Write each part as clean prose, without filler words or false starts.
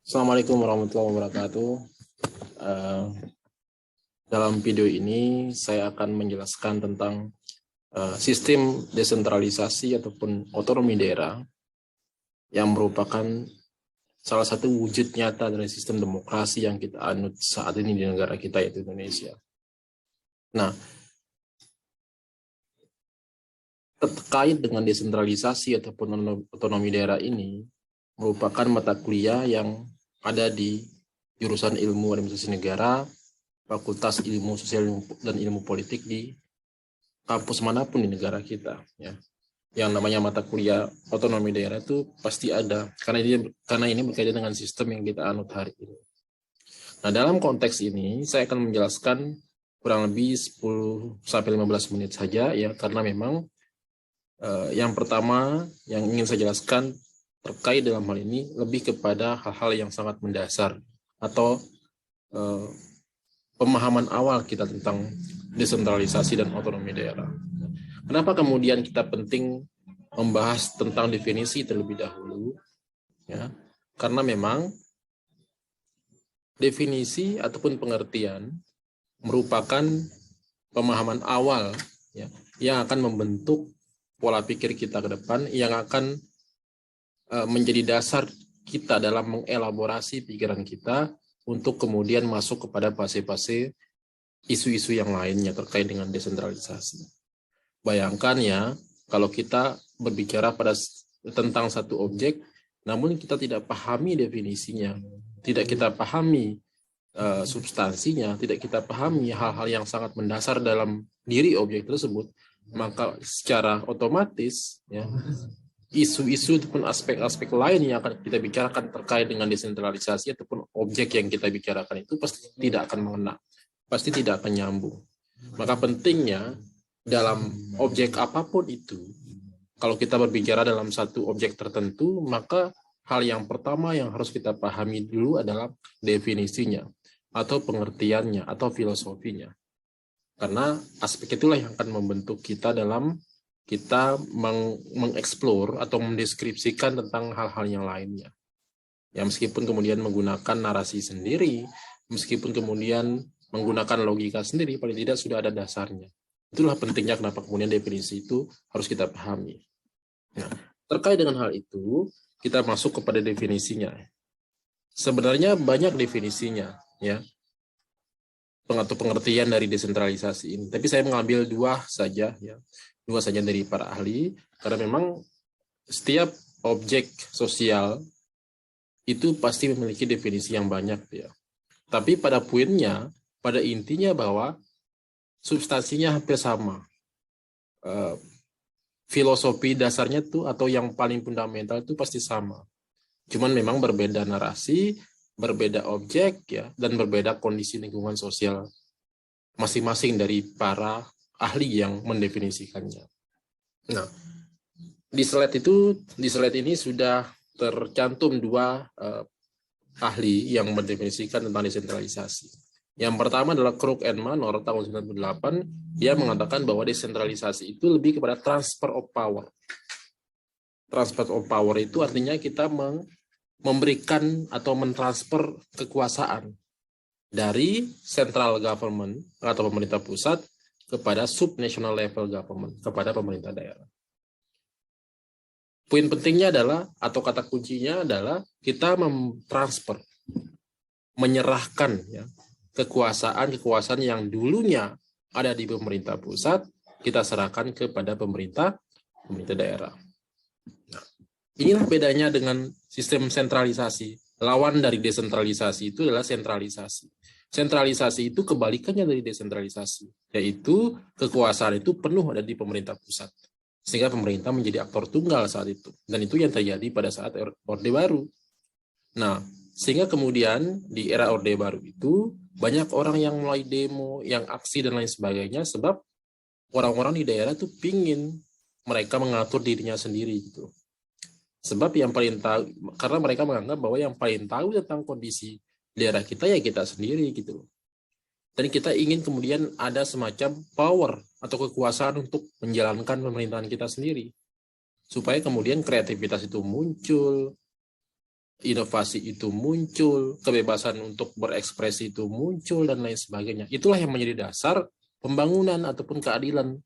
Assalamualaikum warahmatullahi wabarakatuh. Eh, Dalam video ini saya akan menjelaskan tentang sistem desentralisasi ataupun otonomi daerah yang merupakan salah satu wujud nyata dari sistem demokrasi yang kita anut saat ini di negara kita, yaitu Indonesia. Nah, terkait dengan desentralisasi ataupun otonomi daerah ini merupakan mata kuliah yang ada di jurusan Ilmu Administrasi Negara, Fakultas Ilmu Sosial dan Ilmu Politik di kampus manapun di negara kita, ya. Yang namanya mata kuliah otonomi daerah itu pasti ada karena ini berkaitan dengan sistem yang kita anut hari ini. Nah, dalam konteks ini saya akan menjelaskan kurang lebih 10 sampai 15 menit saja, ya, karena memang yang pertama yang ingin saya jelaskan terkait dalam hal ini lebih kepada hal-hal yang sangat mendasar atau pemahaman awal kita tentang desentralisasi dan otonomi daerah. Kenapa kemudian kita penting membahas tentang definisi terlebih dahulu? Ya, karena memang definisi ataupun pengertian merupakan pemahaman awal, ya, yang akan membentuk pola pikir kita ke depan, yang akan menjadi dasar kita dalam mengelaborasi pikiran kita untuk kemudian masuk kepada fase-fase isu-isu yang lainnya terkait dengan desentralisasi. Bayangkan ya, kalau kita berbicara tentang satu objek, namun kita tidak pahami definisinya, tidak kita pahami substansinya, tidak kita pahami hal-hal yang sangat mendasar dalam diri objek tersebut, maka secara otomatis, ya, isu-isu ataupun aspek-aspek lain yang akan kita bicarakan terkait dengan desentralisasi ataupun objek yang kita bicarakan itu pasti tidak akan mengena, pasti tidak akan nyambung. Maka pentingnya dalam objek apapun itu, kalau kita berbicara dalam satu objek tertentu, maka hal yang pertama yang harus kita pahami dulu adalah definisinya, atau pengertiannya, atau filosofinya. Karena aspek itulah yang akan membentuk kita dalam kita mengeksplor atau mendeskripsikan tentang hal-hal yang lainnya. Ya, meskipun kemudian menggunakan narasi sendiri, meskipun kemudian menggunakan logika sendiri, paling tidak sudah ada dasarnya. Itulah pentingnya kenapa kemudian definisi itu harus kita pahami. Nah, terkait dengan hal itu, kita masuk kepada definisinya. Sebenarnya banyak definisinya, ya, atau pengertian dari desentralisasi ini. Tapi saya mengambil dua saja, ya, dua saja dari para ahli, karena memang setiap objek sosial itu pasti memiliki definisi yang banyak, ya. Tapi pada poinnya, pada intinya bahwa substansinya hampir sama. Filosofi dasarnya tuh atau yang paling fundamental itu pasti sama. Cuman memang berbeda narasi, berbeda objek, ya, dan berbeda kondisi lingkungan sosial masing-masing dari para ahli yang mendefinisikannya. Nah, di slide ini sudah tercantum dua ahli yang mendefinisikan tentang desentralisasi. Yang pertama adalah Crook and Manor tahun 98, dia mengatakan bahwa desentralisasi itu lebih kepada transfer of power. Transfer of power itu artinya kita memberikan atau mentransfer kekuasaan dari central government atau pemerintah pusat kepada subnational level government, kepada pemerintah daerah. Poin pentingnya adalah, atau kata kuncinya adalah, kita mentransfer, menyerahkan, ya, kekuasaan yang dulunya ada di pemerintah pusat, kita serahkan kepada pemerintah daerah. Nah, inilah bedanya dengan sistem sentralisasi. Lawan dari desentralisasi itu adalah sentralisasi. Sentralisasi itu kebalikannya dari desentralisasi, yaitu kekuasaan itu penuh ada di pemerintah pusat, sehingga pemerintah menjadi aktor tunggal saat itu. Dan itu yang terjadi pada saat Orde Baru. Nah, sehingga kemudian di era Orde Baru itu banyak orang yang mulai demo, yang aksi dan lain sebagainya, sebab orang-orang di daerah tuh pingin mereka mengatur dirinya sendiri gitu. Sebab yang paling tahu, karena mereka menganggap bahwa yang paling tahu tentang kondisi daerah kita ya kita sendiri gitu. Dan kita ingin kemudian ada semacam power atau kekuasaan untuk menjalankan pemerintahan kita sendiri. Supaya kemudian kreativitas itu muncul, inovasi itu muncul, kebebasan untuk berekspresi itu muncul, dan lain sebagainya. Itulah yang menjadi dasar pembangunan ataupun keadilan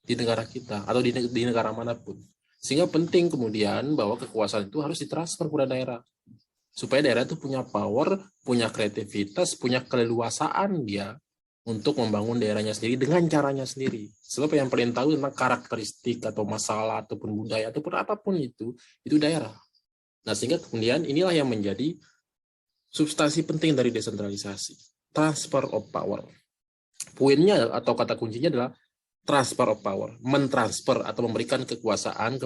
di negara kita, atau di negara manapun. Sehingga penting kemudian bahwa kekuasaan itu harus ditransfer kepada daerah. Supaya daerah itu punya power, punya kreativitas, punya keleluasaan dia untuk membangun daerahnya sendiri dengan caranya sendiri. Sebab yang paling tahu tentang karakteristik atau masalah ataupun budaya ataupun apapun itu daerah. Nah, sehingga kemudian inilah yang menjadi substansi penting dari desentralisasi. Transfer of power. Poinnya atau kata kuncinya adalah transfer of power. Mentransfer atau memberikan kekuasaan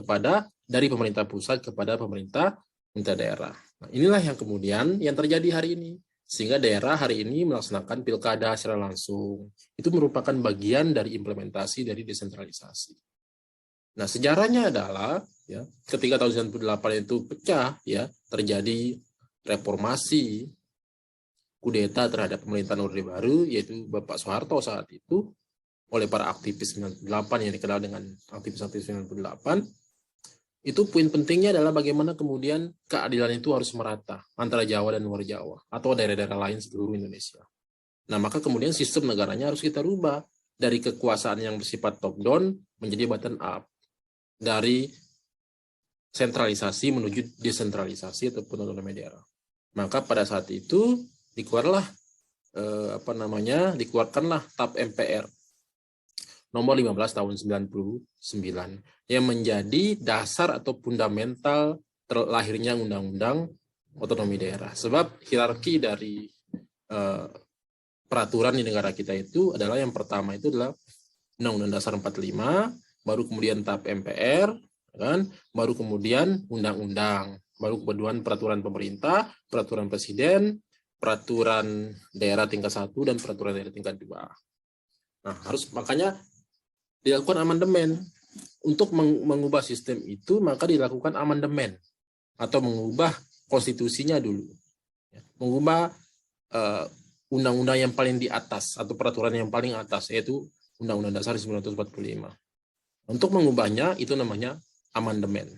dari pemerintah pusat kepada pemerintah daerah. Nah, inilah yang kemudian yang terjadi hari ini. Sehingga daerah hari ini melaksanakan pilkada secara langsung. Itu merupakan bagian dari implementasi dari desentralisasi. Nah, sejarahnya adalah ya, ketika tahun 98 itu pecah, ya, terjadi reformasi, kudeta terhadap pemerintahan Orde Baru, yaitu Bapak Soeharto saat itu, oleh para aktivis 98 yang dikenal dengan aktivis-aktivis 98, itu poin pentingnya adalah bagaimana kemudian keadilan itu harus merata antara Jawa dan luar Jawa, atau daerah-daerah lain seluruh Indonesia. Nah, maka kemudian sistem negaranya harus kita rubah dari kekuasaan yang bersifat top down menjadi bottom up. Dari sentralisasi menuju desentralisasi ataupun otonomi daerah. Maka pada saat itu dikeluarkanlah TAP MPR nomor 15 tahun 99 yang menjadi dasar atau fundamental terlahirnya undang-undang otonomi daerah. Sebab hierarki dari peraturan di negara kita itu adalah yang pertama itu adalah Undang-Undang Dasar 45, baru kemudian TAP MPR, kan? Baru kemudian undang-undang, baru kemudian peraturan pemerintah, peraturan presiden, peraturan daerah tingkat 1 dan peraturan daerah tingkat 2. Nah, makanya dilakukan amandemen. Untuk mengubah sistem itu, maka dilakukan amandemen atau mengubah konstitusinya dulu. Mengubah undang-undang yang paling di atas atau peraturan yang paling atas, yaitu Undang-Undang Dasar 1945. Untuk mengubahnya itu namanya amandemen.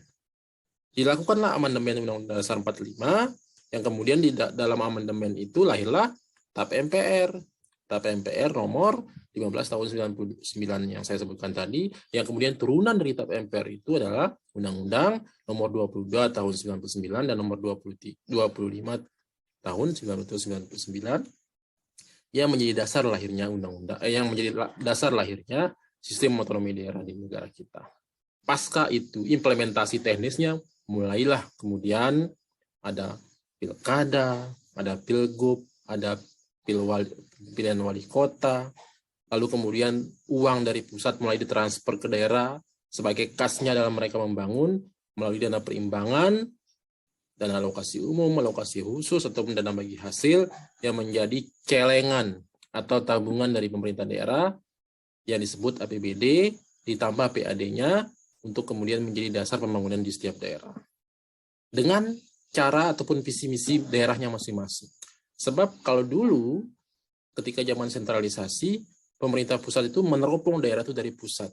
Dilakukanlah amandemen Undang-Undang Dasar 45 yang kemudian di dalam amandemen itu lahirlah TAP MPR. TAP MPR nomor 15 tahun 99 yang saya sebutkan tadi, yang kemudian turunan dari TAP MPR itu adalah Undang-Undang nomor 22 tahun 99 dan nomor 25 tahun 1999 yang menjadi dasar lahirnya sistem otonomi daerah di negara kita. Pasca itu implementasi teknisnya mulailah kemudian ada pilkada, ada pilgub, ada pilihan wali kota, lalu kemudian uang dari pusat mulai ditransfer ke daerah sebagai kasnya dalam mereka membangun melalui dana perimbangan, dana alokasi umum, alokasi khusus, ataupun dana bagi hasil yang menjadi celengan atau tabungan dari pemerintah daerah yang disebut APBD ditambah PAD-nya untuk kemudian menjadi dasar pembangunan di setiap daerah. Dengan cara ataupun visi misi daerahnya masing-masing. Sebab kalau dulu ketika zaman sentralisasi, pemerintah pusat itu meneropong daerah itu dari pusat.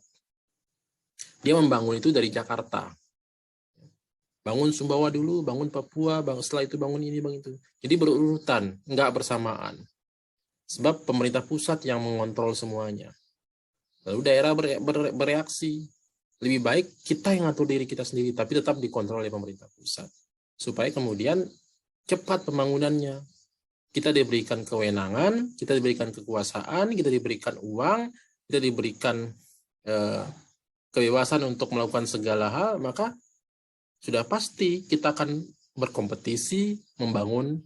Dia membangun itu dari Jakarta. Bangun Sumbawa dulu, bangun Papua, setelah itu bangun ini, bangun itu. Jadi berurutan, enggak bersamaan. Sebab pemerintah pusat yang mengontrol semuanya. Lalu daerah bereaksi. Lebih baik kita yang ngatur diri kita sendiri, tapi tetap dikontrol oleh pemerintah pusat. Supaya kemudian cepat pembangunannya. Kita diberikan kewenangan, kita diberikan kekuasaan, kita diberikan uang, kita diberikan kebebasan untuk melakukan segala hal, maka sudah pasti kita akan berkompetisi membangun,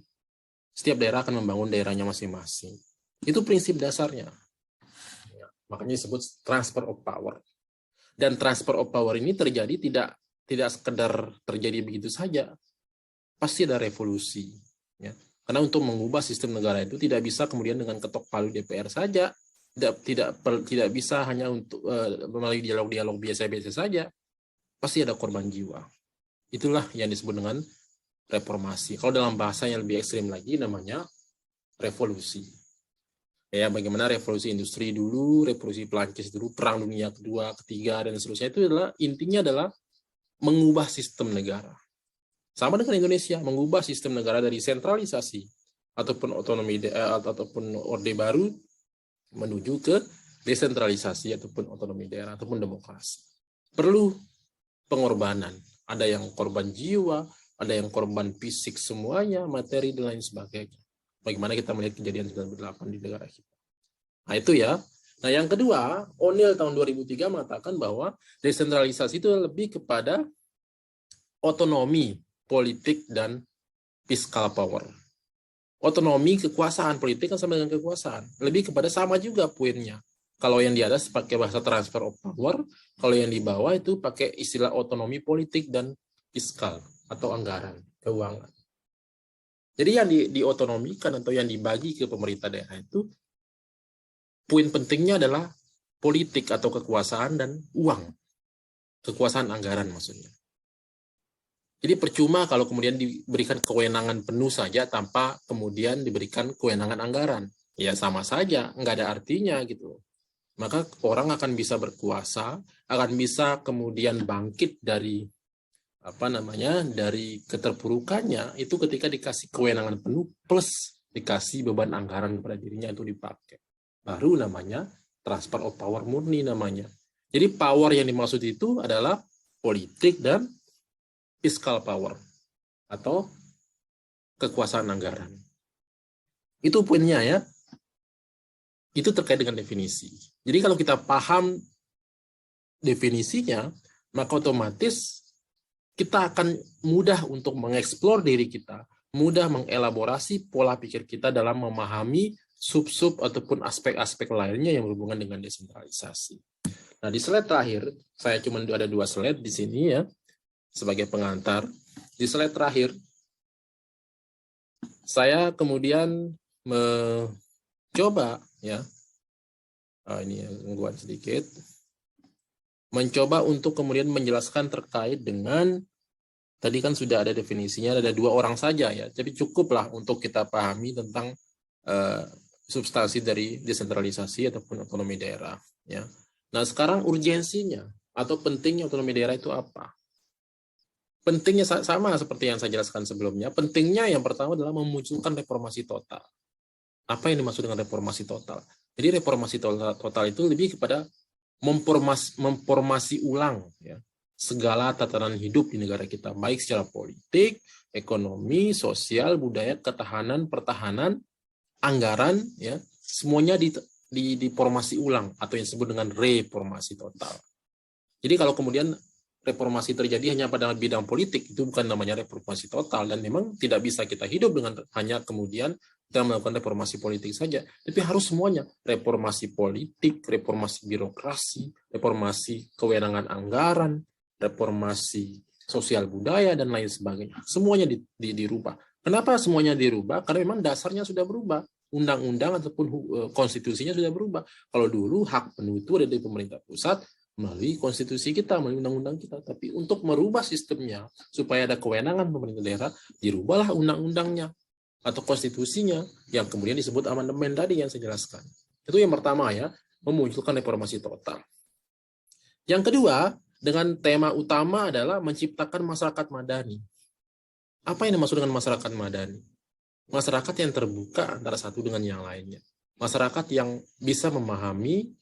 setiap daerah akan membangun daerahnya masing-masing. Itu prinsip dasarnya. Makanya disebut transfer of power. Dan transfer of power ini terjadi tidak sekedar terjadi begitu saja. Pasti ada revolusi. Ya. Karena untuk mengubah sistem negara itu tidak bisa kemudian dengan ketok palu DPR saja. Tidak bisa hanya untuk melalui dialog-dialog biasa-biasa saja. Pasti ada korban jiwa. Itulah yang disebut dengan reformasi. Kalau dalam bahasa yang lebih ekstrim lagi namanya revolusi. Ya, bagaimana revolusi industri dulu, revolusi Prancis dulu, perang dunia kedua, ketiga, dan seterusnya itu intinya adalah mengubah sistem negara. Sama dengan Indonesia, mengubah sistem negara dari sentralisasi ataupun otonomi ataupun orde baru menuju ke desentralisasi ataupun otonomi daerah ataupun demokrasi. Perlu pengorbanan. Ada yang korban jiwa, ada yang korban fisik semuanya, materi dan lain sebagainya. Bagaimana kita melihat kejadian 98 di negara kita. Nah itu ya. Nah yang kedua, O'Neill tahun 2003 mengatakan bahwa desentralisasi itu lebih kepada otonomi politik dan fiscal power. Otonomi kekuasaan politik kan sama dengan kekuasaan. Lebih kepada sama juga poinnya. Kalau yang di atas pakai bahasa transfer of power, kalau yang di bawah itu pakai istilah otonomi politik dan fiskal atau anggaran, keuangan. Jadi yang diotonomikan atau yang dibagi ke pemerintah daerah itu poin pentingnya adalah politik atau kekuasaan dan uang. Kekuasaan anggaran maksudnya. Jadi percuma kalau kemudian diberikan kewenangan penuh saja tanpa kemudian diberikan kewenangan anggaran. Ya sama saja, nggak ada artinya gitu. Maka orang akan bisa berkuasa, akan bisa kemudian bangkit dari dari keterpurukannya itu ketika dikasih kewenangan penuh plus dikasih beban anggaran kepada dirinya itu dipakai. Baru namanya transfer of power murni namanya. Jadi power yang dimaksud itu adalah politik dan fiscal power atau kekuasaan anggaran. Itu poinnya ya. Itu terkait dengan definisi. Jadi kalau kita paham definisinya, maka otomatis kita akan mudah untuk mengeksplor diri kita, mudah mengelaborasi pola pikir kita dalam memahami sub-sub ataupun aspek-aspek lainnya yang berhubungan dengan desentralisasi. Nah, di slide terakhir, saya cuma ada 2 slide di sini ya, sebagai pengantar. Di slide terakhir, saya kemudian mencoba ya, ini gangguan sedikit, mencoba untuk kemudian menjelaskan terkait dengan tadi kan sudah ada definisinya, ada 2 orang saja ya, jadi cukuplah untuk kita pahami tentang substansi dari desentralisasi ataupun otonomi daerah ya. Nah sekarang urgensinya atau pentingnya otonomi daerah itu apa? Pentingnya sama seperti yang saya jelaskan sebelumnya. Pentingnya yang pertama adalah memunculkan reformasi total. Apa yang dimaksud dengan reformasi total? Jadi reformasi total itu lebih kepada memformasi ulang ya, segala tatanan hidup di negara kita, baik secara politik, ekonomi, sosial, budaya, ketahanan, pertahanan, anggaran, ya, semuanya diformasi ulang atau yang disebut dengan reformasi total. Jadi kalau kemudian reformasi terjadi hanya pada bidang politik, itu bukan namanya reformasi total, dan memang tidak bisa kita hidup dengan hanya kemudian kita melakukan reformasi politik saja, tapi harus semuanya, reformasi politik, reformasi birokrasi, reformasi kewenangan anggaran, reformasi sosial budaya, dan lain sebagainya. Semuanya dirubah. Kenapa semuanya dirubah? Karena memang dasarnya sudah berubah. Undang-undang ataupun konstitusinya sudah berubah. Kalau dulu hak penuh itu ada di pemerintah pusat, melalui konstitusi kita, melalui undang-undang kita. Tapi untuk merubah sistemnya, supaya ada kewenangan pemerintah daerah, dirubahlah undang-undangnya atau konstitusinya, yang kemudian disebut amandemen tadi yang saya jelaskan. Itu yang pertama ya, memunculkan reformasi total. Yang kedua, dengan tema utama adalah menciptakan masyarakat madani. Apa yang dimaksud dengan masyarakat madani? Masyarakat yang terbuka antara satu dengan yang lainnya. Masyarakat yang bisa memahami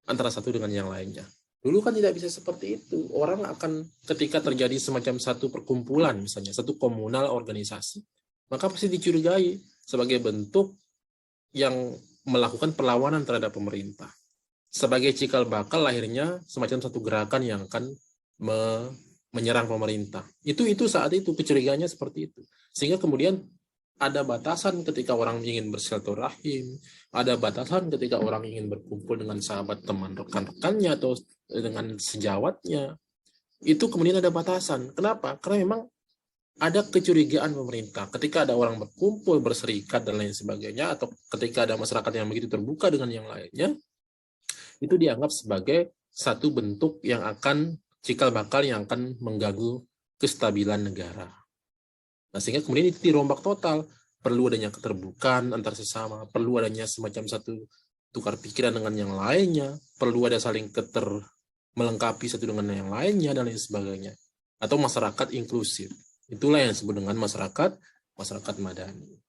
antara satu dengan yang lainnya. Dulu kan tidak bisa seperti itu. Orang akan ketika terjadi semacam satu perkumpulan, misalnya satu komunal organisasi, maka pasti dicurigai sebagai bentuk yang melakukan perlawanan terhadap pemerintah. Sebagai cikal bakal lahirnya semacam satu gerakan yang akan menyerang pemerintah. Itu saat itu kecurigaannya seperti itu. Sehingga kemudian ada batasan ketika orang ingin bersilaturahim, ada batasan ketika orang ingin berkumpul dengan sahabat, teman, rekan-rekannya atau dengan sejawatnya. Itu kemudian ada batasan. Kenapa? Karena memang ada kecurigaan pemerintah. Ketika ada orang berkumpul, berserikat, dan lain sebagainya, atau ketika ada masyarakat yang begitu terbuka dengan yang lainnya, itu dianggap sebagai satu bentuk yang akan cikal bakal yang akan mengganggu kestabilan negara. Nah, sehingga kemudian itu dirombak total. Perlu adanya keterbukaan antar sesama, perlu adanya semacam satu tukar pikiran dengan yang lainnya, perlu ada saling melengkapi satu dengan yang lainnya, dan lain sebagainya. Atau masyarakat inklusif. Itulah yang disebut dengan masyarakat madani.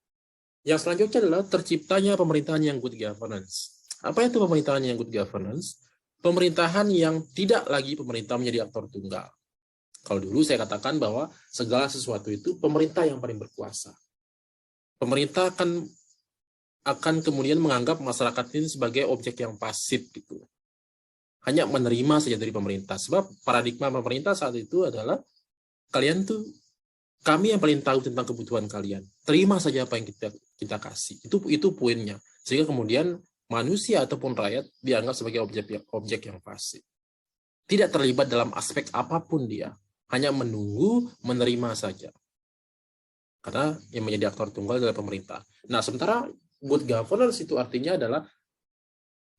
Yang selanjutnya adalah terciptanya pemerintahan yang good governance. Apa itu pemerintahan yang good governance? Pemerintahan yang tidak lagi pemerintah menjadi aktor tunggal. Kalau dulu saya katakan bahwa segala sesuatu itu pemerintah yang paling berkuasa. Pemerintah akan kemudian menganggap masyarakat ini sebagai objek yang pasif gitu. Hanya menerima saja dari pemerintah. Sebab paradigma pemerintah saat itu adalah kami yang paling tahu tentang kebutuhan kalian. Terima saja apa yang kita kasih. Itu poinnya. Sehingga kemudian manusia ataupun rakyat dianggap sebagai objek yang pasif. Tidak terlibat dalam aspek apapun dia. Hanya menunggu, menerima saja. Karena yang menjadi aktor tunggal adalah pemerintah. Nah, sementara good governance itu artinya adalah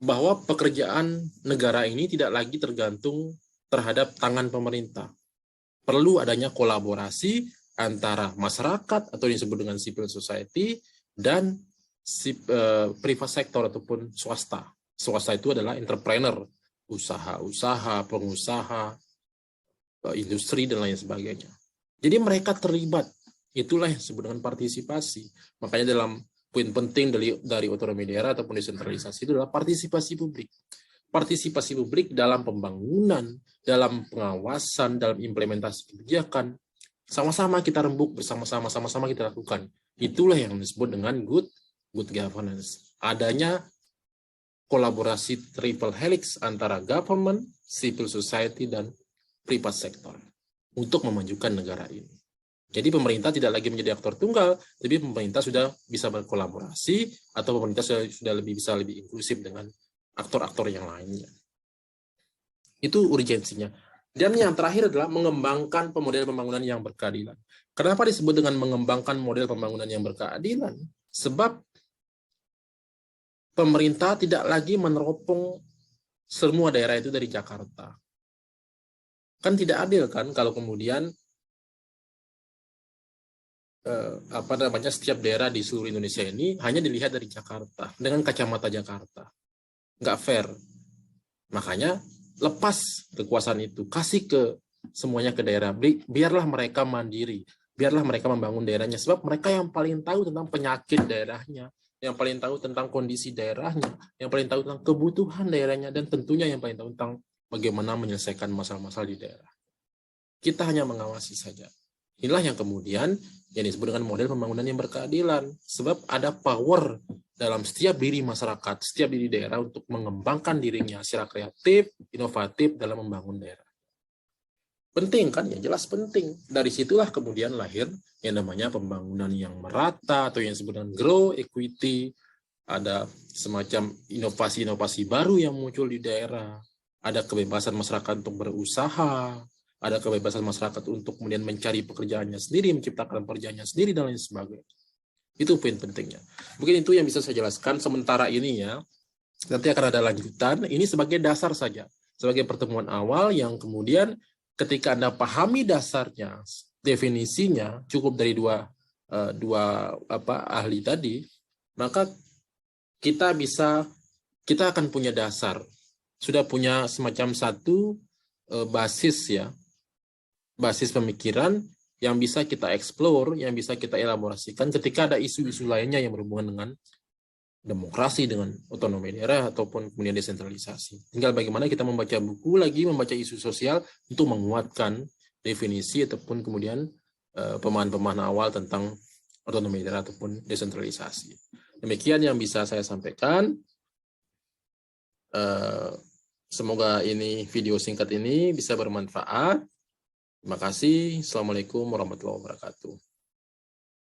bahwa pekerjaan negara ini tidak lagi tergantung terhadap tangan pemerintah. Perlu adanya kolaborasi antara masyarakat atau yang disebut dengan civil society dan private sector ataupun swasta. Swasta itu adalah entrepreneur, usaha-usaha, pengusaha, industri, dan lain sebagainya. Jadi mereka terlibat. Itulah yang disebut dengan partisipasi. Makanya dalam poin penting dari otonomi daerah ataupun desentralisasi itu adalah partisipasi publik. Partisipasi publik dalam pembangunan, dalam pengawasan, dalam implementasi kebijakan, sama-sama kita rembuk, sama-sama kita lakukan. Itulah yang disebut dengan good governance. Adanya kolaborasi triple helix antara government, civil society, dan private sector untuk memajukan negara ini. Jadi pemerintah tidak lagi menjadi aktor tunggal, tapi pemerintah sudah bisa berkolaborasi atau pemerintah sudah bisa lebih inklusif dengan aktor-aktor yang lainnya. Itu urgensinya. Dan yang terakhir adalah mengembangkan model pembangunan yang berkeadilan. Kenapa disebut dengan mengembangkan model pembangunan yang berkeadilan? Sebab pemerintah tidak lagi meneropong semua daerah itu dari Jakarta. Kan tidak adil kan kalau kemudian setiap daerah di seluruh Indonesia ini hanya dilihat dari Jakarta dengan kacamata Jakarta. Nggak fair. Makanya lepas kekuasaan itu, kasih ke semuanya ke daerah, biarlah mereka mandiri, biarlah mereka membangun daerahnya, sebab mereka yang paling tahu tentang penyakit daerahnya, yang paling tahu tentang kondisi daerahnya, yang paling tahu tentang kebutuhan daerahnya, dan tentunya yang paling tahu tentang bagaimana menyelesaikan masalah-masalah di daerah. Kita hanya mengawasi saja. Inilah yang kemudian yang disebut dengan model pembangunan yang berkeadilan, sebab ada power dalam setiap diri masyarakat, setiap diri daerah untuk mengembangkan dirinya secara kreatif, inovatif dalam membangun daerah. Penting kan? Ya jelas penting. Dari situlah kemudian lahir yang namanya pembangunan yang merata atau yang disebut dengan grow equity. Ada semacam inovasi-inovasi baru yang muncul di daerah. Ada kebebasan masyarakat untuk berusaha. Ada kebebasan masyarakat untuk kemudian mencari pekerjaannya sendiri, menciptakan pekerjaannya sendiri, dan lain sebagainya. Itu poin pentingnya. Mungkin itu yang bisa saya jelaskan sementara ini ya. Nanti akan ada lanjutan. Ini sebagai dasar saja. Sebagai pertemuan awal yang kemudian ketika Anda pahami dasarnya, definisinya cukup dari dua ahli tadi, maka kita akan punya dasar. Sudah punya semacam satu basis ya. Basis pemikiran yang bisa kita explore, yang bisa kita elaborasikan ketika ada isu-isu lainnya yang berhubungan dengan demokrasi, dengan otonomi daerah, ataupun kemudian desentralisasi. Tinggal bagaimana kita membaca buku lagi, membaca isu sosial untuk menguatkan definisi ataupun kemudian pemahaman-pemahaman awal tentang otonomi daerah ataupun desentralisasi. Demikian yang bisa saya sampaikan. Semoga ini video singkat ini bisa bermanfaat. Terima kasih. Assalamualaikum warahmatullahi wabarakatuh.